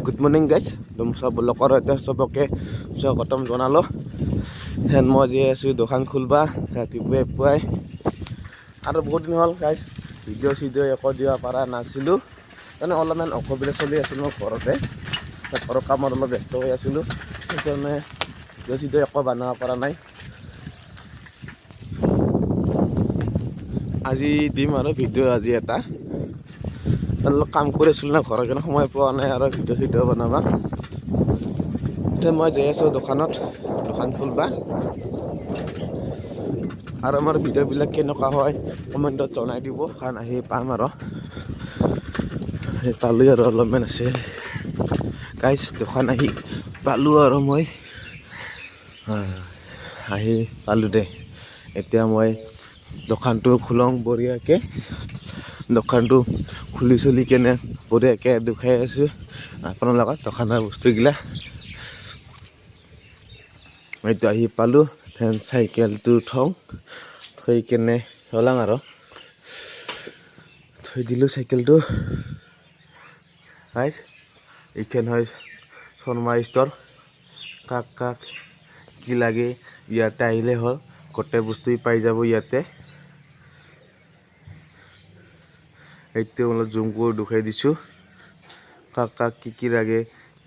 Good morning guys চব ব্লকৰ সৈতে চবকে স্বাগতম জনালোঁ। মই যি আছোঁ দোকান খুলবা ৰাতিপুৱাই পুৱাই আৰু বহুত দিন হ'ল গাইজ ভিডিঅ' একো দিব পৰা নাছিলোঁ, মানে অলপমান অসুবিধা চলি আছিল মই ঘৰতে, ঘৰৰ কামত অলপ ব্যস্ত হৈ আছিলোঁ, সেইকাৰণে ভিডিঅ' একো বনাব পৰা নাই। আজি দিম আৰু ভিডিঅ' আজি এটা অলপ কাম কৰি আছিলোঁ না ঘৰৰ কাৰণে সময় পোৱা নাই আৰু ভিডিঅ' বনাবা। এতিয়া মই যাই আছোঁ দোকানত, দোকান খুলবা আৰু আমাৰ ভিডিঅ'বিলাক কেনেকুৱা হয় কমেণ্টত জনাই দিব, কাৰণ আহি পাম আৰু পালোঁ আৰু অলপমান আছে গাইজ দোকান আহি পালোঁ আৰু মই আহি পালোঁ দে। এতিয়া মই দোকানটো খোলং বঢ়িয়াকৈ, দোকানটো খুলি চলি কেনে বঢ়িয়াকৈ দেখাই আছোঁ আপোনালোকক দোকানৰ বস্তুগিলা। মইতো আহি পালোঁ, চাইকেলটো থৈ কেনে ওলাং আৰু থৈ দিলোঁ চাইকেলটো। গাইজ এইখন হয় শৰ্মা ষ্ট'ৰ, কাক কি লাগে ইয়াতে আহিলে হ'ল, গোটেই বস্তুই পাই যাব ইয়াতে। এইটো অলপ জুম কৰি দেখুৱাই দিছোঁ, কাক কি লাগে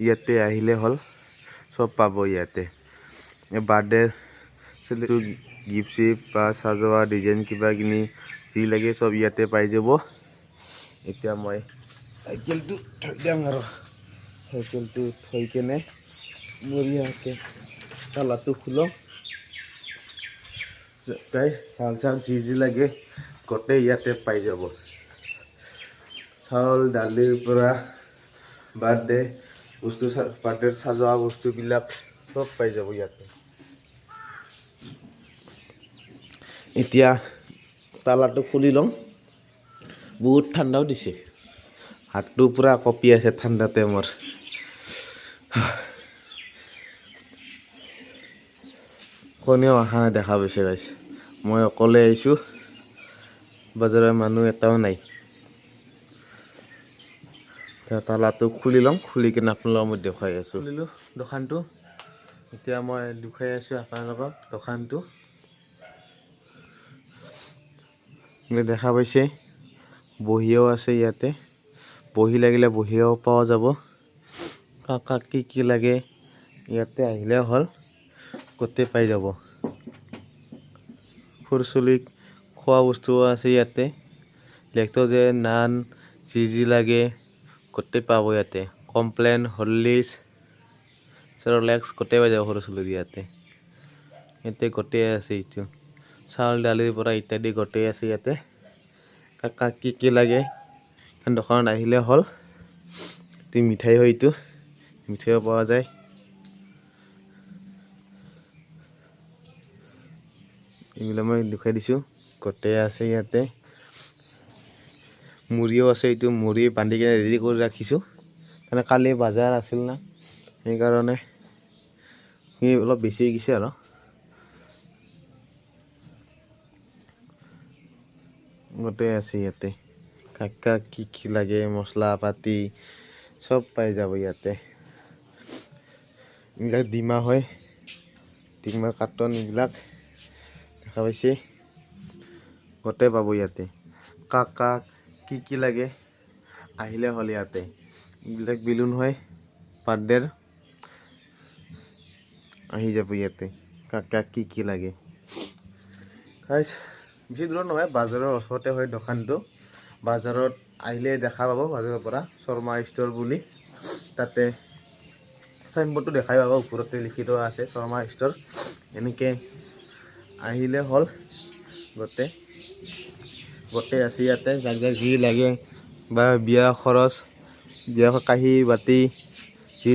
ইয়াতে আহিলে হ'ল, চব পাব ইয়াতে। বাৰ্থডে গিফ্ট চিফ্ট বা চাজোৱা ডিজাইন কিবা কিনি যি লাগে চব ইয়াতে পাই যাব। এতিয়া মই চাইকেলটো থৈ দিম আৰু চাইকেলটো থৈ কেনে বঢ়িয়াকৈ তালাটো খোলো। চাউল যি লাগে গোটেই ইয়াতে পাই যাব, চাউল দালিৰ পৰা বাৰ্থডে বস্তু, বাৰ্থডেত চাজোৱা বস্তুবিলাক চব পাই যাব ইয়াতে। এতিয়া তালাটো খুলি লওঁ, বহুত ঠাণ্ডাও দিছে, হাতটো পূৰা কঁপি আছে ঠাণ্ডাতে মোৰ। কোনেও অহা নাই দেখা পাইছে গাইছ, মই অকলে আহিছোঁ, বজাৰৰ মানুহ এটাও নাই। তালাটো খুলি লওঁ, খুলি কিনে আপোনালোকক মই দেখুৱাই আছোঁ। খুলিলোঁ দোকানটো, এতিয়া মই দেখুৱাই আছোঁ আপোনালোকক দোকানটো। দেখা পাইছে বহিও আছে ইয়াতে, বহি লাগিলে বহিও পোৱা যাব, কাক কি লাগে ইয়াতে আহিলে হ'ল, গোটেই পাই যাব। সৰু চলিক খোৱা বস্তুও আছে ইয়াতে, লেক্ট'জেন নান যি লাগে গোটেই পাব ইয়াতে। কমপ্লেন হৰলিক্স চেৰলেক্স গোটেই পাই যাব সৰু চলিৰ ইয়াতে গোটেই আছে। এইটো চাউল দালিৰ পৰা ইত্যাদি গোটেই আছে ইয়াতে। কাক কি লাগে দোকানত আহিলে হ'ল। এইটো মিঠাই হয়, এইটো মিঠাইও পোৱা যায়। এইবিলাক মই দেখুৱাই দিছোঁ, গোটেই আছে ইয়াতে। মুড়িও আছে, এইটো মুড়ি বান্ধি কিনে ৰেডি কৰি ৰাখিছোঁ, মানে কালি বজাৰ আছিল না, সেইকাৰণে সি অলপ বেছি হৈ গৈছে আৰু গোটেই আছে ইয়াতে। কাক কি লাগে মছলা পাতি চব পাই যাব ইয়াতে। এইবিলাক ডিমা হয়, ডিমাৰ কাৰ্টন এইবিলাক দেখা পাইছে, গোটেই পাব ইয়াতে। কাক কি লাগে আহিলে হ'ল ইয়াতে। এইবিলাক বেলুন হয় বাৰ্থডেৰ, আহি যাব ইয়াতে। কাক কি লাগে গাইছ, বেছি দূৰত নহয়, বাজাৰৰ ওচৰতে হয় দোকানটো। বাজাৰত আহিলে দেখা পাব, বাজাৰৰ পৰা শৰ্মা ষ্ট'ৰ বুলি তাতে চাইনবোৰ্ডটো দেখাই পাব, ওপৰতে লিখি থোৱা আছে শৰ্মা ষ্ট'ৰ। এনেকৈ আহিলে হ'ল, গোটেই আছে ইয়াতে। যাক যি লাগে বা বিয়া খৰচ, বিয়া কাঁহী বাতি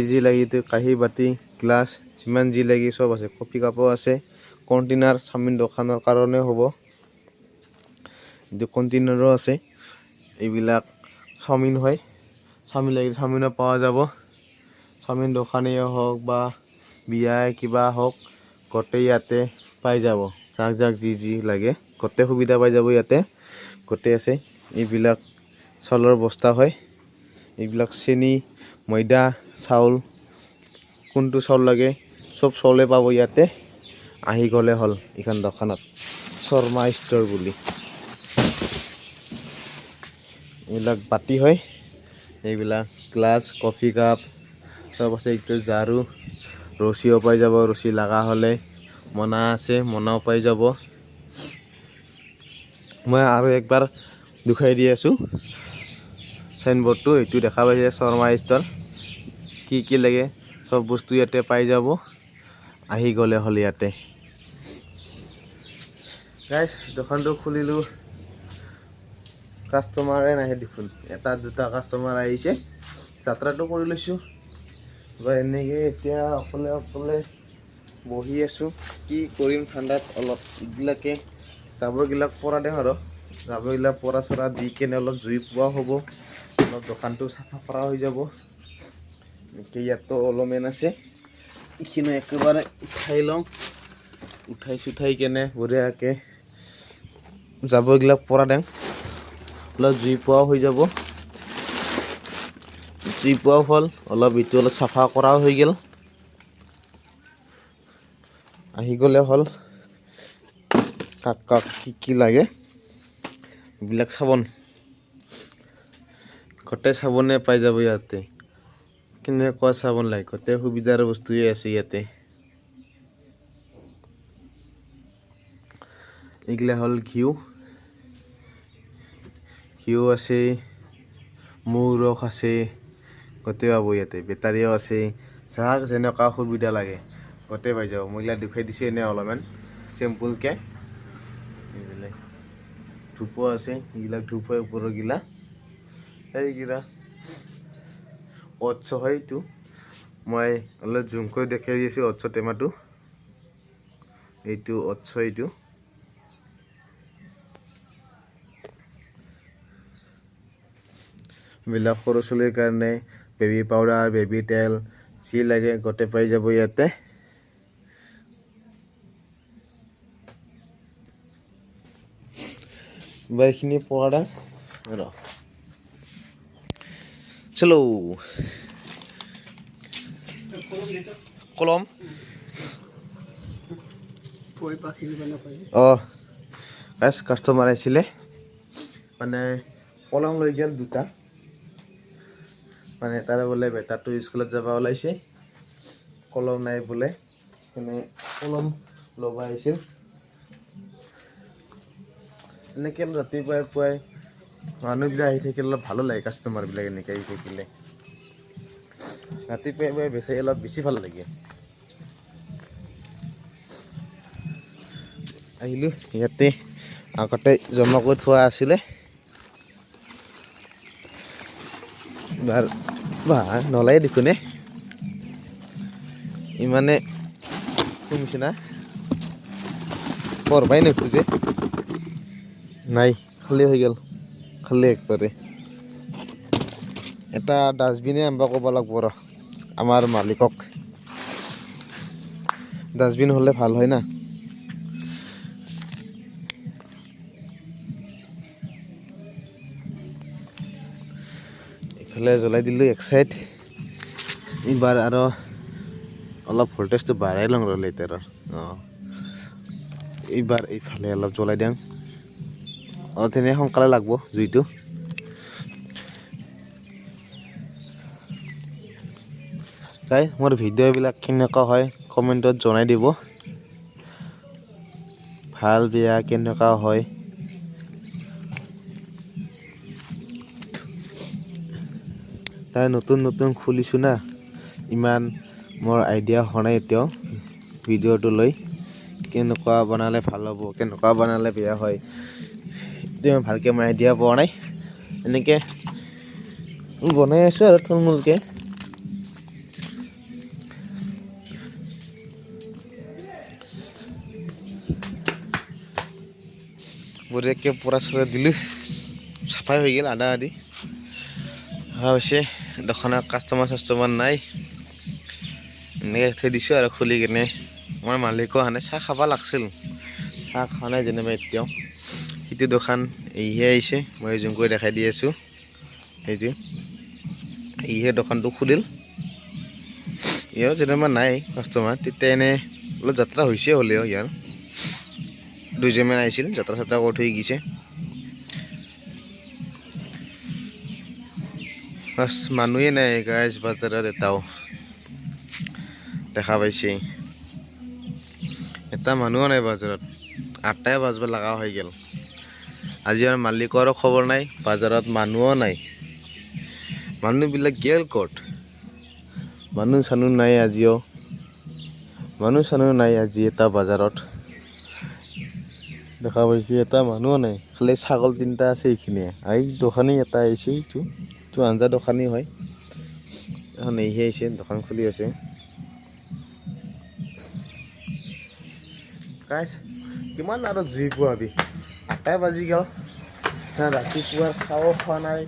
যি লাগে, কাঁহী বাতি গ্লাছ যিমান যি লাগে চব আছে। কফি কাপো আছে, কণ্টেইনাৰ চাওমিন দোকানৰ কাৰণে হ'ব, এইটো কণ্টেইনাৰো আছে। এইবিলাক চাওমিন হয়, চাওমিন লাগিলে চাওমিনো পোৱা যাব। চাওমিন দোকানেই হওক বা বিয়াই কিবা হওক গোটেই ইয়াতে পাই যাব। যাক যি লাগে গোটেই সুবিধা পাই যাব ইয়াতে, গোটেই আছে। এইবিলাক চাউলৰ বস্তা হয়, এইবিলাক চেনি ময়দা চাউল কোনটো চাউল লাগে চব চাউলে পাব ইয়াতে আহি গ'লে হ'ল এইখন দোকানত শৰ্মা ষ্ট'ৰ বুলি এইবিলাক বাতি হয় এইবিলাক গ্লাছ কফি কাপ সব আছে এইটো ঝাৰু ৰছীও পাই যাব ৰছী লগা হ'লে মনা আছে মনাও পাই যাব মই আৰু একবাৰ দুখাই দি আছোঁ সাইনবোৰ্ডটো এইটো দেখা পাইছে শৰ্মা ষ্ট'ৰ কি লাগে সব বস্তু ইয়াতে পাই যাব আহি গ'লে হ'ল ইয়াতে গাইস দোকানটো খুলিলোঁ কাষ্টমাৰে নাহে দেখোন এটা দুটা কাষ্টমাৰ আহিছে যাত্ৰাটো কৰি লৈছোঁ এনেকৈ এতিয়া অকলে বহি আছোঁ কি কৰিম ঠাণ্ডাত অলপ এইবিলাকে জাবৰবিলাক পৰা দিওঁ আৰু জাবৰবিলাক পৰা চৰা দি কেনে অলপ জুই পোৱা হ'ব অলপ দোকানটো চাফা কৰা হৈ যাব এনেকৈ ইয়াতো অলপমান আছে এইখিনি একেবাৰে উঠাই লওঁ উঠাই কেনে বঢ়িয়াকৈ জাবৰবিলাক পৰা দিওঁ অলপ জুই পোৱাও হৈ যাব জুই পোৱাও হ'ল অলপ ইটো অলপ চাফা কৰাও হৈ গ'ল আহি গ'লে হ'ল কাক কি লাগে এইবিলাক চাবোন গোটেই চাবোনে পাই যাব ইয়াতে কেনেকুৱা চাবোন লাগে গোটেই সুবিধাৰ বস্তুৱে আছে ইয়াতে এইগিলা হ'ল ঘিউ আছে মৌ ৰস আছে গোটেই পাব ইয়াতে বেটাৰীও আছে যাক যেনেকুৱা সুবিধা লাগে গোটেই পাই যাব মই এইগিলা দেখুৱাই দিছোঁ এনেই অলপমান চিম্পুলকৈ এইবিলাক ধূপো আছে এইবিলাক ধূপ হয় ওপৰৰ গিলা এইগিলা অটছ হয় এইটো মই অলপ জুম কৰি দেখাই দিছোঁ অটছৰ টেমাটো এইটো অটছ এইটো বিলাক সৰু ছোৱালীৰ কাৰণে বেবী পাউডাৰ বেবী তেল যি লাগে গোটেই পাই যাব ইয়াতে এইখিনি পাউডাৰ চলো কলম কাষ্টমাৰ আহিছিলে মানে কলম লৈ গ'ল দুটা মানে তাৰে বোলে বেটাটো স্কুলত যাব ওলাইছে কলম নাই বোলে মানে কলম ল'ব আহিছিল এনেকৈ ৰাতিপুৱাই মানুহবিলাক আহি থাকিলে অলপ ভালো লাগে কাষ্টমাৰবিলাক এনেকৈ আহি থাকিলে ৰাতিপুৱাই বেছি অলপ বেছি ভাল লাগে আহিলোঁ ইয়াতে আগতে জমা কৰি থোৱা আছিলে নলাই দেখোনে ইমানে শুনিছে না পঢ়বাই নোখোজে নাই খালী হৈ গ'ল খালী একবাৰে এটা ডাষ্টবিনে আনিব ক'ব লাগিব ৰ আমাৰ মালিকক ডাষ্টবিন হ'লে ভাল হয় না এইফালে জ্বলাই দিলোঁ এক চাইড এইবাৰ আৰু অলপ ভল্টেজটো বাঢ়াই লওঁ ৰ লিটাৰৰ এইবাৰ এইফালে অলপ জ্বলাই দিওঁ অলপ তেনে সোনকালে লাগব জুইটো গাই মোৰ ভিডিঅ'বিলাক কেনেকুৱা হয় কমেণ্টত জনাই দিব ভাল বেয়া কেনেকুৱা হয় তাই নতুন খুলিছোঁ না ইমান মোৰ আইডিয়া হোৱা নাই এতিয়াও ভিডিঅ'টো লৈ কেনেকুৱা বনালে ভাল হ'ব কেনেকুৱা বনালে বেয়া হয় এতিয়া ভালকৈ মই আইডিয়া পোৱা নাই এনেকৈ বনাই আছোঁ আৰু থুলমূলকৈ বঢ়িয়াকৈ পৰা চৰা দিলোঁ চাফাই হৈ গ'ল আধা আধি হৈছে দোকানত কাষ্টমাৰ নাই এনেকৈ থৈ দিছোঁ আৰু খুলি কিনে মোৰ মালিকো অহা নাই চাহ খাব লাগিছিল চাহ খোৱা নাই যেনিবা এতিয়াও সেইটো দোকান এইহে আহিছে মই জুম কৰি দেখাই দি আছোঁ সেইটো এইহে দোকানটো খুলিল ইয়াৰ যেনিবা নাই কাষ্টমাৰ তেতিয়া এনে অলপ যাত্ৰা হৈছে হ'লেও ইয়াৰ দুইজনমান আহিছিল যাত্ৰা চাত্ৰা কৰি থৈ গৈছে বাছ মানুহে নাই গাইজ বাজাৰত এটাও দেখা পাইছে এটা মানুহো নাই বাজাৰত 8টাই বাজিব লগা হৈ গ'ল আজি আৰু মালিকৰো খবৰ নাই বাজাৰত মানুহো নাই মানুহবিলাক গেল ক'ত মানুহ চানুহ নাই আজিও মানুহ চানুহ নাই আজি এটা বাজাৰত দেখা পাইছে এটা মানুহো নাই খালি ছাগল 3টা আছে এইখিনিয়ে এই দোকানী এটা আহিছে এইটো আঞ্জা দোকানী হয় এখন এইহে আহিছে দোকান খুলি আছে গাইজ কিমান আৰু জুই পোৱাবি 8টাই বাজি গ'ল ৰাতিপুৱাৰ চাহো খোৱা নাই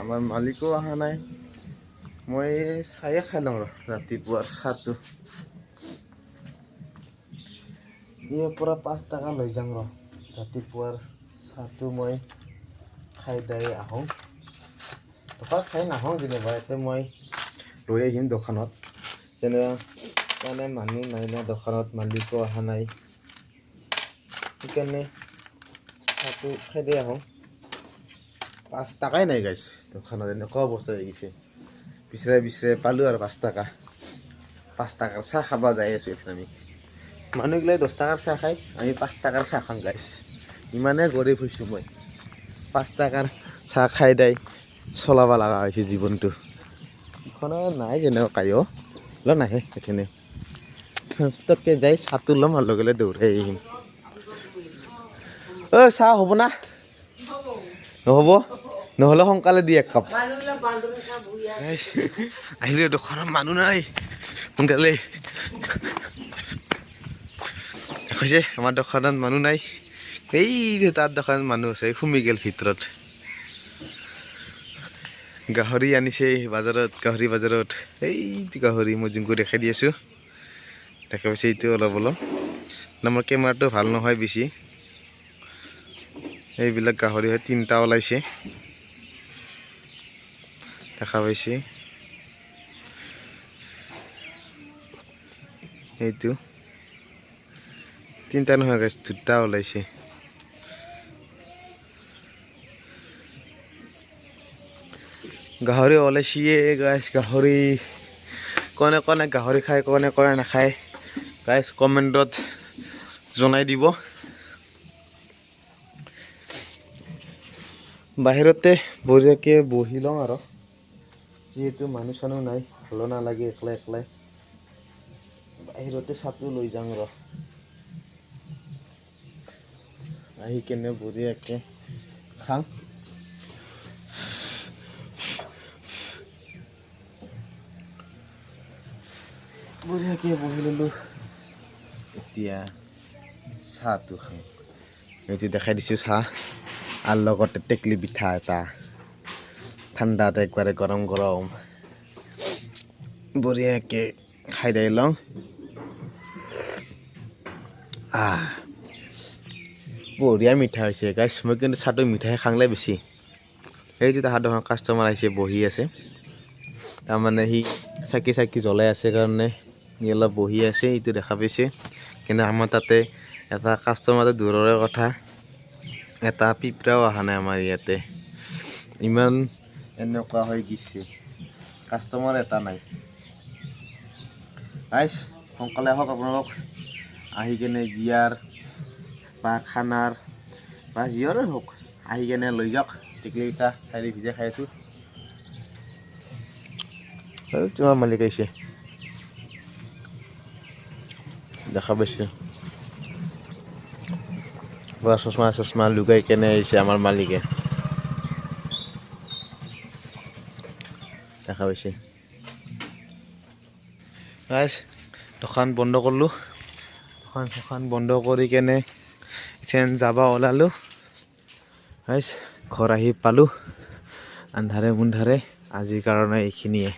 আমাৰ মালিকো অহা নাই মই চাহে খাই লওঁ ৰাতিপুৱাৰ চাহটো ইয়াৰ পৰা 5 টকা লৈ যাম ৰাতিপুৱাৰ চাহটো মই খাই দাই আহোঁ টকা খাই নাহোঁ যেনিবা এতিয়া মই লৈ আহিম দোকানত যেনিবা কাৰণে মানুহ নাই না দোকানত মালিকো অহা নাই সেইকাৰণে চাহটো খাই দাই আহোঁ 5 টকাই নাই গাইছ দোকানত এনেকুৱা অৱস্থা হৈ গৈছে বিচাৰে পালোঁ আৰু 5 টকা 5 টকাৰ চাহ খাব যাই আছোঁ এতিয়া আমি মানুহগিলাই 10 টকাৰ চাহ খাই আমি 5 টকাৰ চাহ খাম গাইছ ইমানে গৰীব হৈছোঁ মই 5 টকাৰ চাহ খাই দাই চলাব লগা হৈছে জীৱনটো এখনো নাই যেনেকুৱা কায়ো নাহে সেইখিনি তাতকৈ যাই চাহটো ল'ম আৰু লগে লগে দৌৰাই আহিম চাহ হ'ব না নহ'ব নহ'লে সোনকালে দি 1 কাপ আহিলে দোকানত মানুহ নাই সোনকালে কৈছে আমাৰ দোকানত মানুহ নাই এই তাত দোকানত মানুহ আছে সোমাই গ'ল ভিতৰত গাহৰি আনিছে বাজাৰত গাহৰি বাজাৰত এইটো গাহৰি মই যোনটো দেখাই দি আছোঁ দেখা পাইছে এইটো অলপ আমাৰ কেমেৰাটো ভাল নহয় বেছি এইবিলাক গাহৰি হয় 3টা ওলাইছে দেখা পাইছে এইটো 3টা নহয় গাইছ 2টা ওলাইছে গাহৰি ওলাইছে গাইছ গাহৰি কোনে কোনে গাহৰি খায় কোনে কোনে নাখায় গাইছ কমেণ্টত জনাই দিব বাহিৰতে বঢ়িয়াকৈ বহি লওঁ আৰু যিহেতু মানুহ চানুহ নাই ভালো নালাগে একলাই বাহিৰতে চাহটো লৈ যাওঁ আহি কেনে বঢ়িয়াকৈ খাম বঢ়িয়াকৈ বহি ল'লোঁ এতিয়া চাহটো খাওঁ এইটো দেখাই দিছোঁ চাহ আৰু লগতে টেকলি পিঠা এটা ঠাণ্ডাত একবাৰে গৰম গৰম বঢ়িয়াকৈ খাই দাই লওঁ বঢ়িয়া মিঠা হৈছে গাইছ মই কিন্তু চাহটো মিঠাই খাংলে বেছি এইটো তাহাৰ দোকান কাষ্টমাৰ আহিছে বহি আছে তাৰমানে সি চাকি জ্বলাই আছে কাৰণে সি অলপ বহি আছে এইটো দেখা পাইছে কিন্তু আমাৰ তাতে এটা কাষ্টমাৰ দূৰৰে কথা এটা পিঁপৰাও অহা নাই আমাৰ ইয়াতে ইমান এনেকুৱা হৈ গৈছে কাষ্টমাৰ এটা নাই গাইছ সোনকালে আহক আপোনালোক আহি কেনে বিয়াৰ বা খানাৰ বা যিহৰে হওক আহি কেনে লৈ যাওক টেকলিকেইটা চাৰি ভিজাই খাই আছোঁ তোমাৰ মালিক আহিছে দেখা পাইছে পুৰা চশমা লুকাই কেনে আহিছে আমাৰ মালিকে দেখা পাইছে গাইছ দোকান বন্ধ কৰিলোঁ দোকান বন্ধ কৰি কেনে যাব ওলালোঁ গাইছ ঘৰ আহি পালোঁ আন্ধাৰে মুন্ধাৰে আজিৰ কাৰণে এইখিনিয়ে